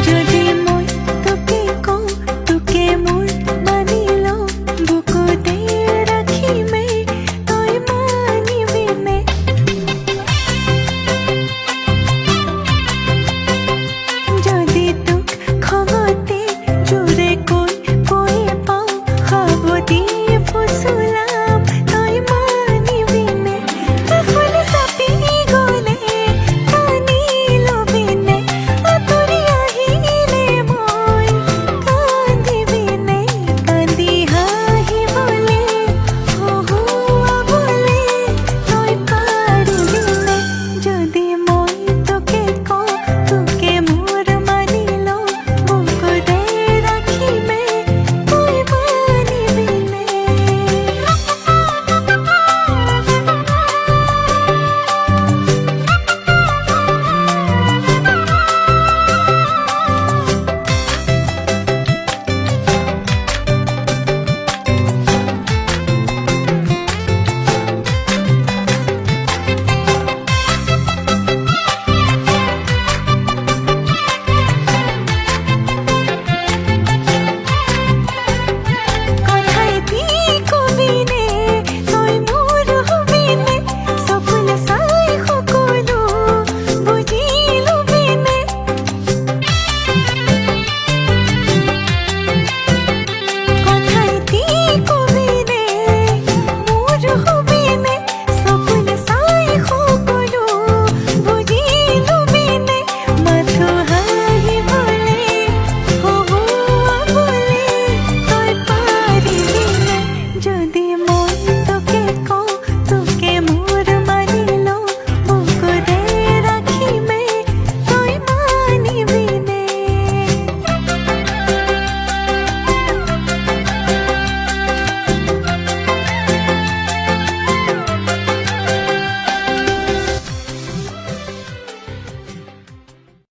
যদি মই তোকে কওঁ তোকে মোৰ মানি লওঁ বুকুতে ৰাখিমে তই মানিবিনে যদি তোক খঙতে জোৰে কৈ কৈ পাওঁ সাৱতি ফুচুলাম তই মানিবিনে কাষলৈ চাপি গ'লে কান্দি ল'বিনে আঁতৰি আহিলে মই কান্দিবিনে কান্দি হাঁহিবলে হহুৱাবলে তই পাৰিবিনে যদি মই তোকে কওঁ তোকে মোৰ মানি লওঁ বুকুতে ৰাখিমে তই মানিবিনে কথাইদি কবিনে তই মোৰ হবিনে সপোন চাই সকলো বুজি ল'বিনে কথাইদি কবিনে মোৰ হবিনে সপোন চাই সকলো বুজি ল'বিনে মাথো হাঁহিবলে হহুৱাবলে তই পাৰিবিনে যদি মই তোকে কওঁ